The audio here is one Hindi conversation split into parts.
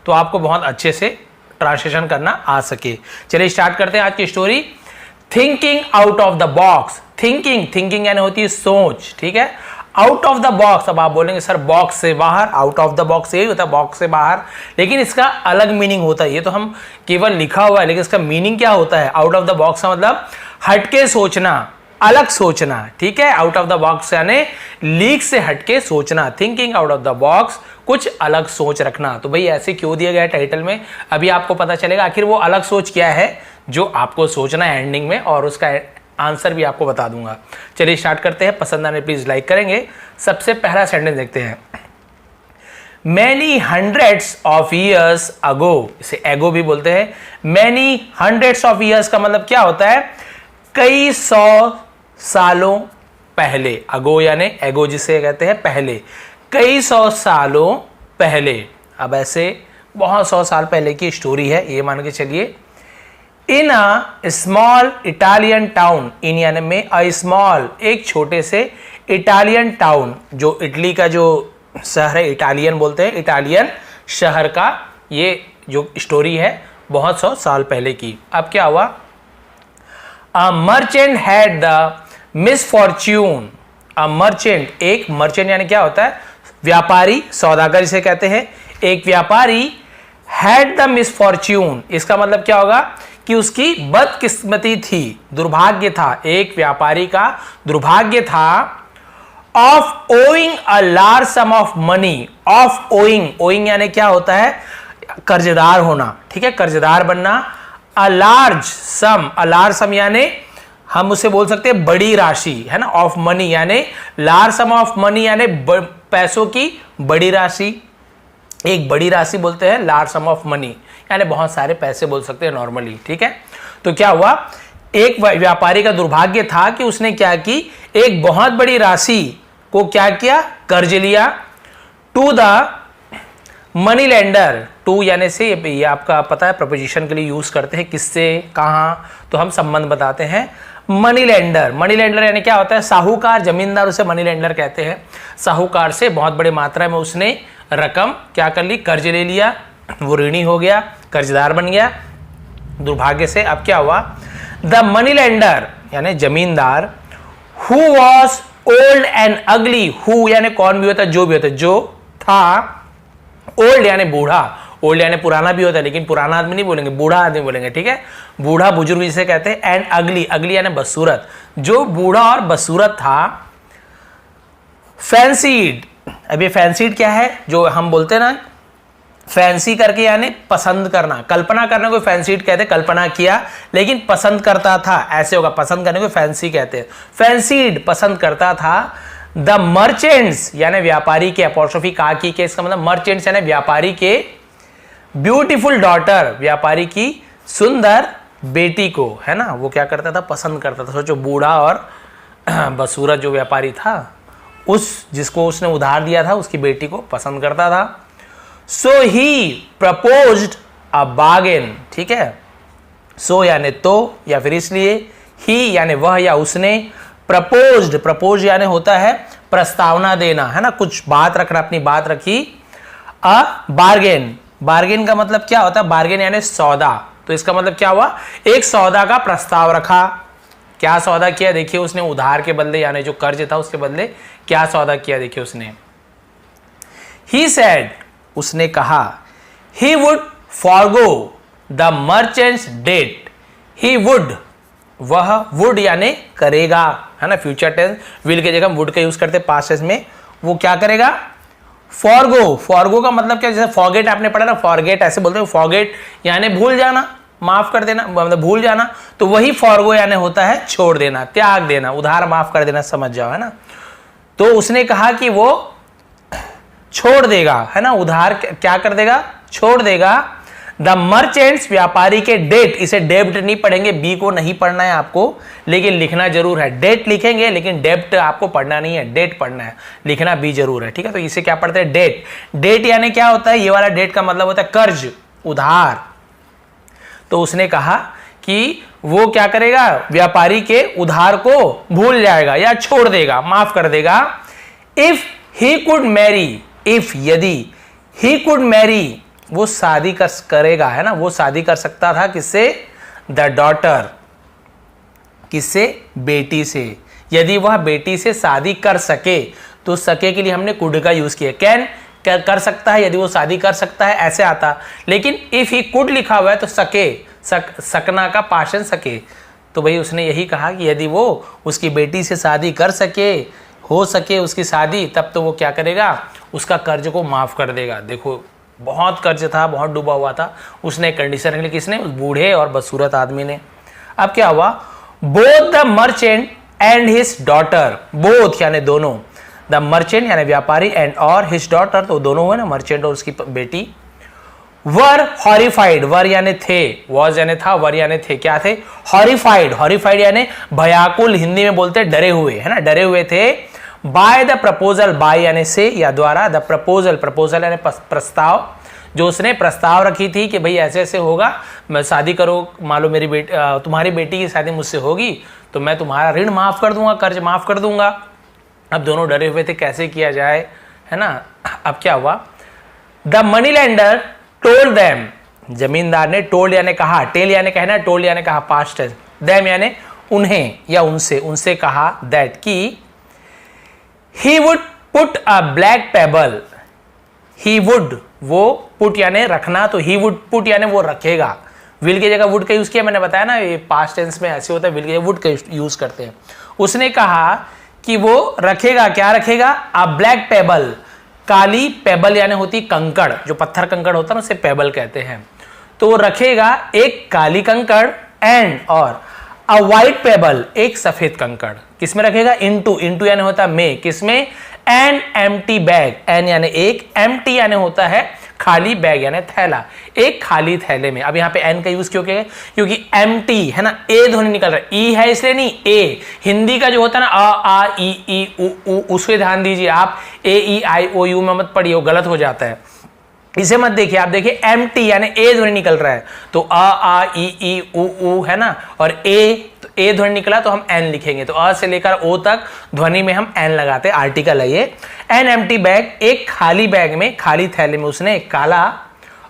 तो आपको बहुत अच्छे से ट्रांसलेशन करना आ सके। चलिए स्टार्ट करते हैं आज की story. Thinking out of the box. Thinking यानी होती है सोच, ठीक है। आउट ऑफ द बॉक्स, अब आप बोलेंगे सर बॉक्स से बाहर, आउट ऑफ द बॉक्स यही होता है, बॉक्स से बाहर, लेकिन इसका अलग मीनिंग होता है। ये तो हम केवल लिखा हुआ है, लेकिन इसका मीनिंग क्या होता है? आउट ऑफ द बॉक्स का मतलब हटके सोचना, अलग सोचना, ठीक है। आउट ऑफ द बॉक्स यानी लीक से हटके सोचना। Thinking out of the box, कुछ अलग सोच रखना। तो भाई ऐसे क्यों दिया गया है टाइटल में, अभी आपको पता चलेगा आखिर वो अलग सोच क्या है जो आपको सोचना है एंडिंग में, और उसका आंसर भी आपको बता दूंगा। चलिए स्टार्ट करते हैं। पसंद आने प्लीज लाइक करेंगे। सबसे पहला सेंटेंस देखते हैं। Many hundreds of years ago, इसे एगो भी बोलते हैं। Many hundreds of years का मतलब क्या होता है? कई सौ सालों पहले। अगो यानी एगो जिसे कहते हैं पहले, कई सौ सालों पहले। अब ऐसे बहुत 100 साल पहले की स्टोरी है, ये मान के चलिए। इन अ स्मॉल इटालियन टाउन, इन यानी में अ स्मॉल, एक छोटे से इटालियन टाउन, जो इटली का जो शहर है, इटालियन बोलते हैं, इटालियन शहर का ये जो स्टोरी है बहुत 100 साल पहले की। अब क्या हुआ? A merchant had the misfortune. A merchant, एक मर्चेंट यानी क्या होता है? व्यापारी, सौदागर जिसे कहते हैं। एक व्यापारी हैड द मिसफॉर्च्यून, इसका मतलब क्या होगा कि उसकी बदकिस्मती थी, दुर्भाग्य था। एक व्यापारी का दुर्भाग्य था of owing a large some of money. Of owing यानी क्या होता है? कर्जदार होना, ठीक है, कर्जदार बनना। अ लार्ज सम यानी हम उसे बोल सकते हैं बड़ी राशि, है ना। ऑफ मनी यानी लार्ज सम ऑफ मनी यानी पैसों की बड़ी राशि, एक बड़ी राशि बोलते हैं लार्ज सम ऑफ मनी, यानी बहुत सारे पैसे बोल सकते हैं नॉर्मली, ठीक है। तो क्या हुआ? एक व्यापारी का दुर्भाग्य था कि उसने क्या की, एक बहुत बड़ी राशि को क्या किया? कर्ज लिया। To the money lender, to यानी से, ये आपका पता है प्रपोजिशन के लिए यूज करते हैं, किससे, कहाँ, तो हम संबंध बताते हैं। मनी लेंडर, मनी लेंडर यानी क्या होता है? साहूकार, जमींदार उसे मनी लेंडर कहते हैं। साहूकार से बहुत बड़ी मात्रा में उसने रकम क्या कर ली? कर्ज ले लिया, वो ऋणी हो गया, कर्जदार बन गया दुर्भाग्य से। अब क्या हुआ? द मनी लेंडर यानी जमींदार, हु वॉज ओल्ड एंड अगली, हु यानी कौन भी होता है? जो भी होता है, जो था। ओल्ड यानी बूढ़ा, ओल्ड यानी पुराना भी होता है, लेकिन पुराना आदमी नहीं बोलेंगे, बूढ़ा आदमी बोलेंगे, ठीक है, बूढ़ा बुजुर्ग जिसे कहते हैं। एंड अगली, अगली यानी बदसूरत, जो बूढ़ा और बदसूरत था। फैंसीड, अब ये फैंसीड क्या है? जो हम बोलते हैं ना फैंसी करके यानी पसंद करना, कल्पना करने को फैंसीड कहते हैं, कल्पना किया लेकिन पसंद करता था, ऐसे होगा, पसंद करने को फैंसी कहते हैं। फैंसीड पसंद करता था। द मर्चेंट्स यानी व्यापारी के, अपॉस्ट्रोफी का की के, इसका मतलब मर्चेंट्स यानी व्यापारी के, ब्यूटीफुल डॉटर, व्यापारी की सुंदर बेटी को, है ना, वो क्या करता था? पसंद करता था। सोचो बूढ़ा और बदसूरत जो व्यापारी था, उस जिसको उसने उधार दिया था उसकी बेटी को पसंद करता था। सो ही प्रपोज्ड अ बार्गेन, ठीक है। सो यानी तो, या फिर इसलिए, ही यानी वह या उसने, प्रपोज्ड, प्रपोज यानी होता है प्रस्तावना देना, है ना, कुछ बात रखना, अपनी बात रखी। अ बार्गेन, बार्गेन का मतलब क्या होता है? बार्गेन यानी सौदा, तो इसका मतलब क्या हुआ? एक सौदा का प्रस्ताव रखा। क्या सौदा किया? देखिए उसने उधार के बदले यानी जो कर्ज था उसके बदले क्या सौदा किया, देखिए उसने। ही सेड, उसने कहा, he would forgo the merchant's debt. He would, वह, वुड यानी करेगा, है ना, फ्यूचर टेंस, विल के जगह वुड का यूज करते पास्ट टेंस में। वो क्या करेगा? फॉरगो, फॉरगो का मतलब क्या? जैसे फॉरगेट आपने पढ़ा ना, फॉरगेट ऐसे बोलते हैं, फॉरगेट यानी भूल जाना, माफ कर देना, मतलब भूल जाना, तो वही फॉरगो यानी होता है छोड़ देना, त्याग देना, उधार माफ कर देना, समझ जाओ, है ना। तो उसने कहा कि वो छोड़ देगा, है ना, उधार क्या कर देगा? छोड़ देगा। द मर्चेंट्स, व्यापारी के, डेट, इसे डेब्ट नहीं पढ़ेंगे, बी को नहीं पढ़ना है आपको, लेकिन लिखना जरूर है। डेट लिखेंगे लेकिन डेब्ट आपको पढ़ना नहीं है, डेट पढ़ना है, लिखना भी जरूर है, ठीक है। तो इसे क्या पढ़ते हैं? डेट। डेट यानी क्या होता है? ये वाला डेट का मतलब होता है कर्ज, उधार। तो उसने कहा कि वो क्या करेगा? व्यापारी के उधार को भूल जाएगा या छोड़ देगा, माफ कर देगा। If he could Mary, if यदि, ही कुड मैरी वो शादी करेगा, है ना, वो शादी कर सकता था किससे, द डॉटर, किससे, बेटी से। यदि वह बेटी से शादी कर सके, तो सके के लिए हमने कुड का यूज किया। कैन कर सकता है, यदि वो शादी कर सकता है ऐसे आता, लेकिन इफ ही कुड लिखा हुआ है तो सके, सकना का पाशन सके, तो भाई उसने यही कहा कि यदि वो उसकी बेटी से शादी कर सके, हो सके उसकी शादी, तब तो वो क्या करेगा, उसका कर्ज को माफ कर देगा। देखो बहुत कर्ज था, बहुत डूबा हुआ था, उसने कंडीशन रख ली, किसने, उस बूढ़े और बदसूरत आदमी ने। अब क्या हुआ, both the merchant and his daughter, both यानी दोनों, द मर्चेंट यानी व्यापारी, एंड और हिज डॉटर, तो दोनों हुए ना, मर्चेंट और उसकी बेटी, वर हॉरिफाइड, वर यानी थे, वॉज यानी था, वर यानी थे, क्या थे, हॉरिफाइड, हॉरिफाइड यानी भयाकुल, हिंदी में बोलते डरे हुए, है ना, डरे हुए थे, बाय द प्रपोजल, बाय यानी से या द्वारा, द प्रपोजल, प्रपोजल यानी प्रस्ताव, जो उसने प्रस्ताव रखी थी कि भाई ऐसे ऐसे होगा, मैं शादी करो, मान लो मेरी तुम्हारी बेटी की शादी मुझसे होगी तो मैं तुम्हारा ऋण माफ कर दूंगा, कर्ज माफ कर दूंगा। अब दोनों डरे हुए थे कैसे किया जाए, है ना। अब क्या हुआ, the money lender told them, जमींदार ने, टोल्ड यानी कहा, टेल यानी कहना, टोल्ड यानी कहा, पास्ट टेंस, देम यानी उन्हें या उनसे, उनसे कहा, दैट की he would put a black payable, he would, वो पुट यानी रखना, तो ही वुड पुट यानी वो रखेगा, विल की जगह वुड का यूज किया, मैंने बताया ना ये पास्ट टेंस में ऐसे होता है, विल की जगह वुड का यूज करते हैं। उसने कहा कि वो रखेगा, क्या रखेगा, अ ब्लैक पेबल, काली, पेबल यानी होती कंकड़, जो पत्थर कंकड़ होता है ना उसे पेबल कहते हैं, तो वो रखेगा एक काली कंकड़, एंड और अ वाइट पेबल, एक सफेद कंकड़, किसमें रखेगा, इनटू, इनटू यानी होता है में, किसमें, एन एम्प्टी बैग, एन यानी एक, एम्प्टी यानी होता है खाली, बैग यानी थैला, एक खाली थैले में। अब यहाँ पे एन का यूज क्यों किया, क्योंकि एम्प्टी है ना, ए ध्वनि निकल रहा है, ई है इसलिए नहीं, ए, हिंदी का जो होता है ना आ ई उ, उससे ध्यान दीजिए आप, ए ई आई ओ यू में मत पढ़िए, वो गलत हो जाता है, इसे मत देखिए, आप देखिए एम्प्टी यानी ए ध्वनि निकल रहा है, तो आ ई उ है ना, और ए ध्वनि निकला तो हम एन लिखेंगे, तो अ से लेकर ओ तक ध्वनि में हम एन लगाते, आर्टिकल है ये। एन एम्प्टी बैग, एक खाली बैग में, खाली थैले में उसने एक काला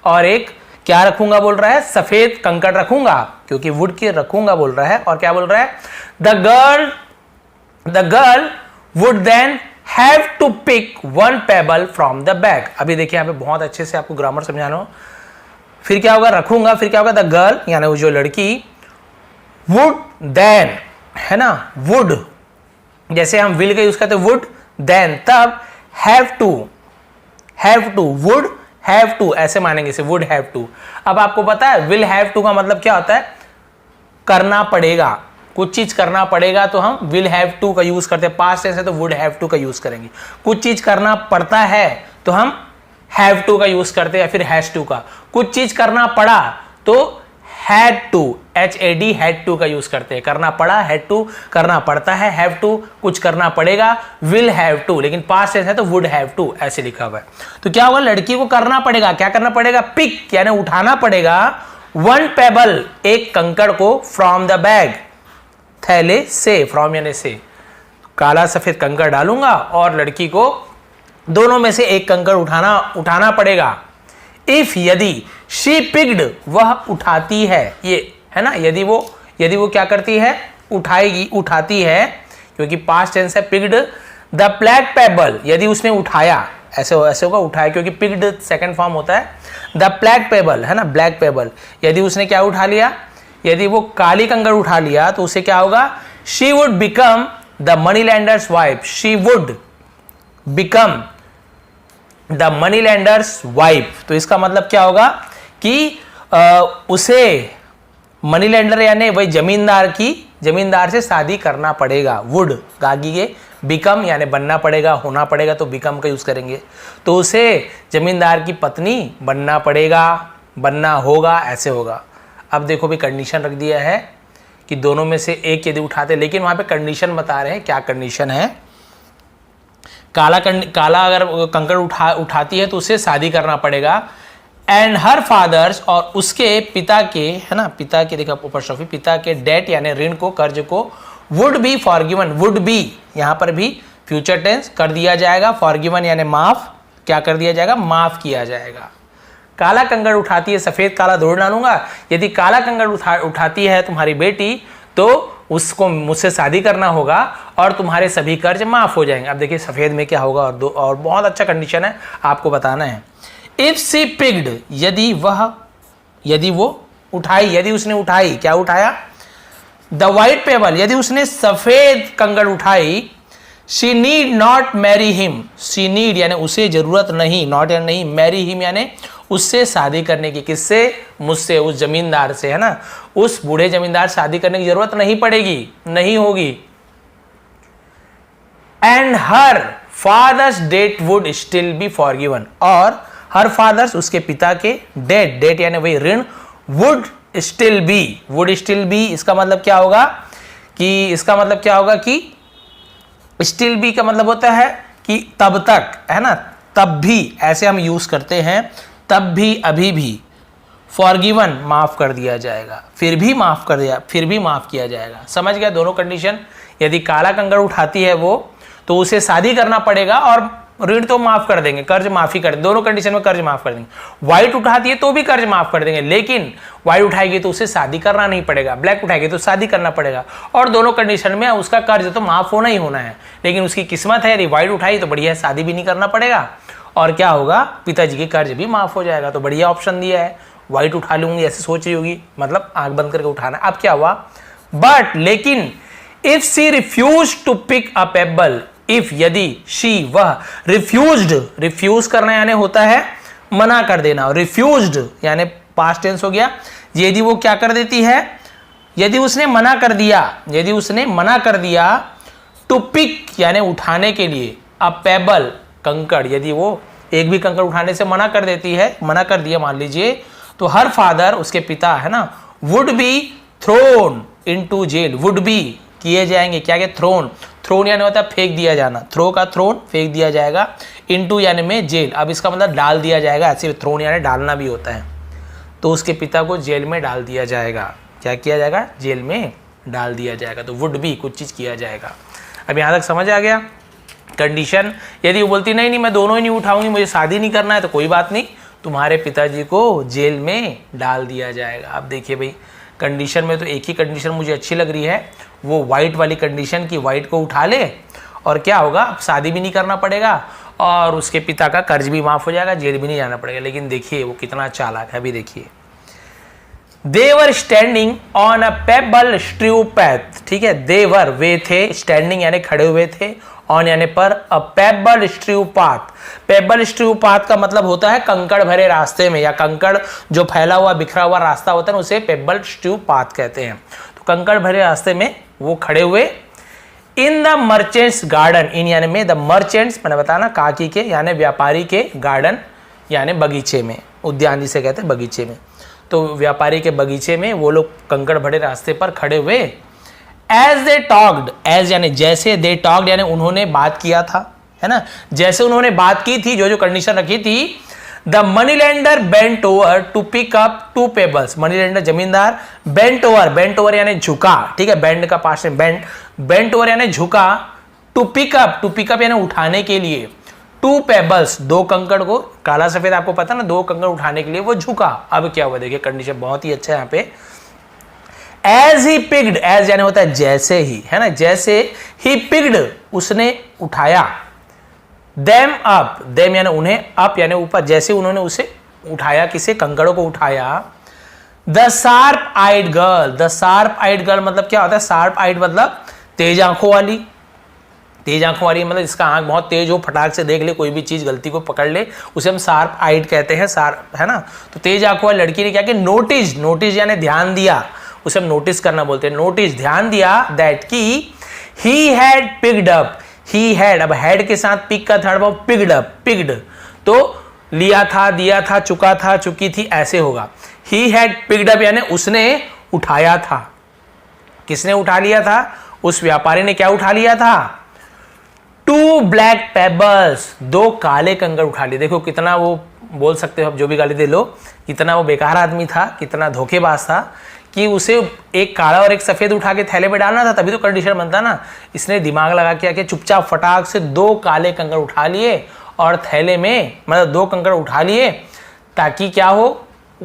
और एक क्या रखूंगा बोल रहा है, सफेद कंकड़ रखूंगा, क्योंकि वुड के रखूंगा बोल रहा है, और क्या बोल रहा है, the girl would then have to pick one pebble from the bag. अभी देखिए यहाँ पे बहुत अच्छे से आपको ग्रामर समझाना हो, फिर क्या होगा, रखूंगा, फिर क्या होगा, द गर्ल यानी वो जो लड़की, वुड देन, है ना, वुड जैसे हम विल का यूज करते हैं, वुड देन, तब have to, would have to ऐसे मानेंगे इसे, वुड हैव टू। अब आपको पता है विल हैव टू का मतलब क्या होता है, करना पड़ेगा, कुछ चीज करना पड़ेगा तो हम विल हैव टू का यूज करते हैं, पास्ट टेंस है तो वुड हैव टू का यूज करेंगे, कुछ चीज करना पड़ता है तो हम हैव टू का यूज करते हैं, या फिर हैज टू का, कुछ चीज करना पड़ा तो had to, HAD had to का यूज करते हैं, करना पड़ा, हैड टू करना पड़ता है, हैव टू कुछ करना पड़ेगा, विल हैव टू, लेकिन पास्ट टेंस है तो वुड हैव टू ऐसे लिखा हुआ है। तो क्या होगा, लड़की को करना पड़ेगा, क्या करना पड़ेगा, पिक यानी उठाना पड़ेगा, वन पेबल एक कंकड़ को, फ्रॉम द बैग थैले से, फ्रॉम यानी से, काला सफेद कंकड़ डालूंगा और लड़की को दोनों में से एक कंकड़ उठाना पड़ेगा। इफ यदि, शी पिक्ड वह उठाती है, ये है ना, यदि वो क्या करती है, उठाएगी, उठाती है, क्योंकि पास्ट टेंस है, पिक्ड द ब्लैक पेबल, यदि उसने उठाया, ऐसे होगा उठाया, क्योंकि पिक्ड सेकंड फॉर्म होता है, द ब्लैक पेबल है ना, ब्लैक पेबल, यदि उसने क्या उठा लिया, यदि वो काली कंकड़ उठा लिया तो उसे क्या होगा, she would become the money landers wife, she would become the money landers wife. तो इसका मतलब क्या होगा कि उसे मनी लैंडर यानी वही जमींदार से शादी करना पड़ेगा, वुड गागी के, बिकम यानी बनना पड़ेगा, होना पड़ेगा तो बिकम का यूज करेंगे, तो उसे जमींदार की पत्नी बनना पड़ेगा, बनना होगा, ऐसे होगा। अब देखो भी कंडीशन रख दिया है कि दोनों में से एक यदि उठाते, लेकिन वहां पे कंडीशन बता रहे हैं, क्या कंडीशन है, काला अगर कंकड़ उठाती है तो उसे शादी करना पड़ेगा, एंड हर फादर्स और उसके पिता के, है ना, पिता के, देखा ऊपर पिता के डेट यानी ऋण को, कर्ज को, would be forgiven, would be यहां पर भी फ्यूचर टेंस कर दिया जाएगा, फॉरगिवन यानी माफ, क्या कर दिया जाएगा, माफ किया जाएगा, काला कंकड़ उठाती है, सफेद काला दौड़ डालूंगा। यदि काला कंकड़ उठाती है तुम्हारी बेटी तो उसको मुझसे शादी करना होगा और तुम्हारे सभी कर्ज माफ हो जाएंगे। अब देखिए सफेद में क्या होगा, और बहुत अच्छा कंडीशन है, आपको बताना है। इफ सी पिग्ड, यदि वो उठाई, यदि उसने उठाई, क्या उठाया, द वाइट पेबल, यदि उसने सफेद कंकड़ उठाई, she need not marry him, she need यानी उसे जरूरत नहीं, नॉट यानी नहीं, मैरी हिम यानी उससे शादी करने की, किससे, मुझसे, उस जमींदार से, है ना, उस बूढ़े जमींदार से शादी करने की जरूरत नहीं पड़ेगी, नहीं होगी। And her father's debt would still be forgiven, और हर फादर्स उसके पिता के डेट, डेट यानी वही ऋण, वुड स्टिल बी, इसका मतलब क्या होगा कि स्टिल बी का मतलब होता है कि तब तक, है ना, तब भी, ऐसे हम यूज करते हैं, तब भी, अभी भी, फॉरगिवन माफ कर दिया जाएगा, फिर भी माफ किया जाएगा। समझ गया दोनों कंडीशन। यदि काला कंकड़ उठाती है वो तो उसे शादी करना पड़ेगा और ऋण तो माफ कर देंगे, कर्ज माफी कर देंगे, दोनों कंडीशन में कर्ज माफ कर देंगे। व्हाइट उठाती है तो भी कर्ज माफ कर देंगे, लेकिन व्हाइट उठाएगी तो उसे शादी करना नहीं पड़ेगा, ब्लैक उठाएगी तो शादी करना पड़ेगा, और दोनों कंडीशन में उसका कर्ज तो माफ होना ही होना है। लेकिन उसकी किस्मत है, यदि व्हाइट उठाई तो बढ़िया है, शादी भी नहीं करना पड़ेगा, और क्या होगा, पिताजी के कर्ज भी माफ हो जाएगा। तो बढ़िया ऑप्शन दिया है, व्हाइट उठा लूंगी ऐसे सोच रही होगी, मतलब आंख बंद करके उठाना। अब क्या हुआ, बट लेकिन if she refuse to pick a pebble, if यदि शी वह रिफ्यूज करना यानी होता है मना कर देना, रिफ्यूज्ड यानी पास्ट टेंस हो गया। यदि वो क्या कर देती है, यदि उसने मना कर दिया टू पिक यानी उठाने के लिए, अ पेबल कंकड़, यदि वो एक भी कंकड़ उठाने से मना कर दिया मान लीजिए, तो हर फादर उसके पिता, है ना, would be thrown into jail, would be किए जाएंगे, क्या थ्रोन यानी होता है फेंक दिया जाना, थ्रो का थ्रोन, फेंक दिया जाएगा, इनटू यानी में जेल, अब इसका मतलब डाल दिया जाएगा, ऐसे थ्रोन यानी डालना भी होता है, तो उसके पिता को जेल में डाल दिया जाएगा। क्या किया जाएगा, जेल में डाल दिया जाएगा। तो वुड बी कुछ चीज किया जाएगा। अब यहाँ तक समझ आ गया कंडीशन। यदि वो बोलती नहीं मैं दोनों ही नहीं उठाऊंगी, मुझे शादी नहीं करना है, तो कोई बात नहीं, तुम्हारे पिताजी को जेल में डाल दिया जाएगा। अब देखिए भाई कंडीशन में तो एक ही कंडीशन मुझे अच्छी लग रही है, वो वाइट वाली कंडीशन की, वाइट को उठा ले और क्या होगा, शादी भी नहीं करना पड़ेगा और उसके पिता का कर्ज भी माफ हो जाएगा, जेल भी नहीं जाना पड़ेगा। लेकिन देखिए वो कितना चालाक है। अभी देखिए, they're standing on a pebble strewn path, ठीक है, देवर वे थे, स्टैंडिंग यानी खड़े हुए थे, ऑन यानी पर, अ पेबल स्ट्रू पाथ, पेबल स्ट्रू पाथ का मतलब होता है कंकड़ भरे रास्ते में, या कंकड़ जो फैला हुआ बिखरा हुआ रास्ता होता है उसे पेबल स्ट्रू पाथ कहते हैं। तो कंकड़ भरे रास्ते में वो खड़े हुए, इन द मर्चेंट्स गार्डन, इन यानी में, द मर्चेंट्स मैंने बताया ना, काकी के यानी व्यापारी के, गार्डन यानी बगीचे में, उद्यान जिसे कहते हैं बगीचे में, तो व्यापारी के बगीचे में वो लोग कंकड़ भरे रास्ते पर खड़े हुए। एज दे टॉक्ड, एज यानी जैसे, दे टॉक्ड यानी उन्होंने बात किया था, है ना, जैसे उन्होंने बात की थी, जो कंडीशन रखी थी, the money lender bent over to pick up two pebbles, money lender जमींदार, बेंट ओवर यानी झुका, ठीक है, बेंड का पास में बेंट ओवर यानी झुका, टू पिक अप यानी उठाने के लिए, टू पेबल्स दो कंकड़ को, काला सफेद आपको पता ना, दो कंकड़ उठाने के लिए वो झुका। अब क्या हुआ देखिए, कंडीशन बहुत ही अच्छा है यहाँ पे, एज ही पिग्ड, एज यानी होता है जैसे ही, है ना, जैसे ही पिग्ड उसने उठाया, देम अप, देम यानी उन्हें, अप यानी ऊपर, जैसे उन्होंने उसे उठाया, किसे, कंकड़ों को उठाया, the sharp eyed girl, the sharp eyed girl मतलब क्या होता है, शार्प आइड मतलब तेज आंखों वाली, तेज आंखों वाली मतलब इसका आंख बहुत तेज हो, फटाक से देख ले, कोई भी चीज गलती को पकड़ ले, उसे हम शार्प आइड कहते हैं, शार्प, है ना। तो तेज आंखों वाली लड़की ने क्या किया, नोटिस यानी ध्यान दिया, उसे हम नोटिस करना बोलते हैं, नोटिस ध्यान दिया, दैट की he had picked up, he had, अब हैड के साथ पिक का third form picked up, picked तो लिया था, दिया था, चुका था, चुकी थी, ऐसे होगा। ही हैड पिक्ड अप यानी उसने उठाया था, किसने उठा लिया था, उस व्यापारी ने क्या उठा लिया था, टू ब्लैक पेबल्स, दो काले कंकड़ उठा लिए। देखो कितना वो, बोल सकते हो आप जो भी गाली दे लो, कितना वो बेकार आदमी था, कितना धोखेबाज था कि उसे एक काला और एक सफेद उठा के थैले में डालना था, तभी तो कंडीशन बनता ना। इसने दिमाग लगा के आके चुपचाप फटाक से दो काले कंकड़ उठा लिए और थैले में, मतलब दो कंकड़ उठा लिए ताकि क्या हो,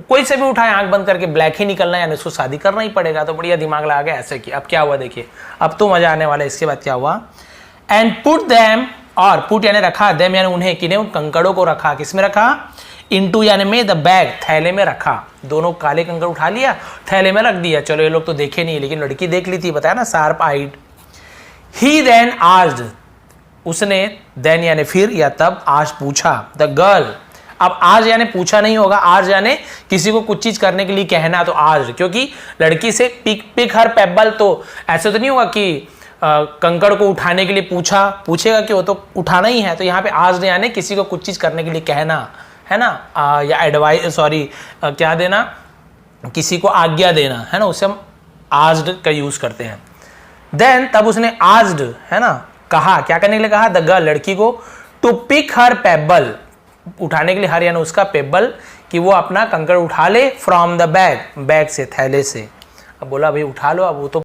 कोई से भी उठाए आंख बंद करके ब्लैक ही निकलना है, यानी उसको शादी करना ही पड़ेगा। तो बढ़िया दिमाग लगा के ऐसे किया। अब क्या हुआ देखिए, अब तो मजा आने वाला है। इसके बाद क्या हुआ, एंड पुट देम, और पुट यानी रखा, देम यानी उन्हें, किन्हें, उन कंकड़ों को रखा, किसमें रखा, इनटू यानी में, द बैग, थैले में रखा। दोनों काले कंकड़ उठा लिया, थैले में रख दिया। चलो ये लोग तो देखे नहीं, लेकिन लड़की देख ली थी, बताया ना, शार्प आइड। ही देन आस्क्ड, उसने, देन यानी फिर या तब, आज पूछा, द गर्ल, अब आज यानी पूछा नहीं होगा, आज यानी किसी को कुछ चीज करने के लिए कहना, तो आज, क्योंकि लड़की से पिक हर पेबल, तो ऐसे तो नहीं होगा कि कंकड़ को उठाने के लिए पूछेगा कि वो तो उठाना ही है। तो यहाँ पे आज यानी किसी को कुछ चीज करने के लिए कहना है ना, या एडवाइस, सॉरी क्या देना, किसी को आज्ञा देना है ना, उसे हम आज्ड का यूज करते हैं। देन तब उसने आज्ड है ना, कहा, क्या करने के लिए कहा, द गर्ल, लड़की को, टू पिक हर पेबल, उठाने के लिए, हर यानी उसका, पेबल, कि वो अपना कंकड़ उठा ले, फ्रॉम द बैग, बैग से, थैले से। अब बोला भाई उठा लो, अब वो तो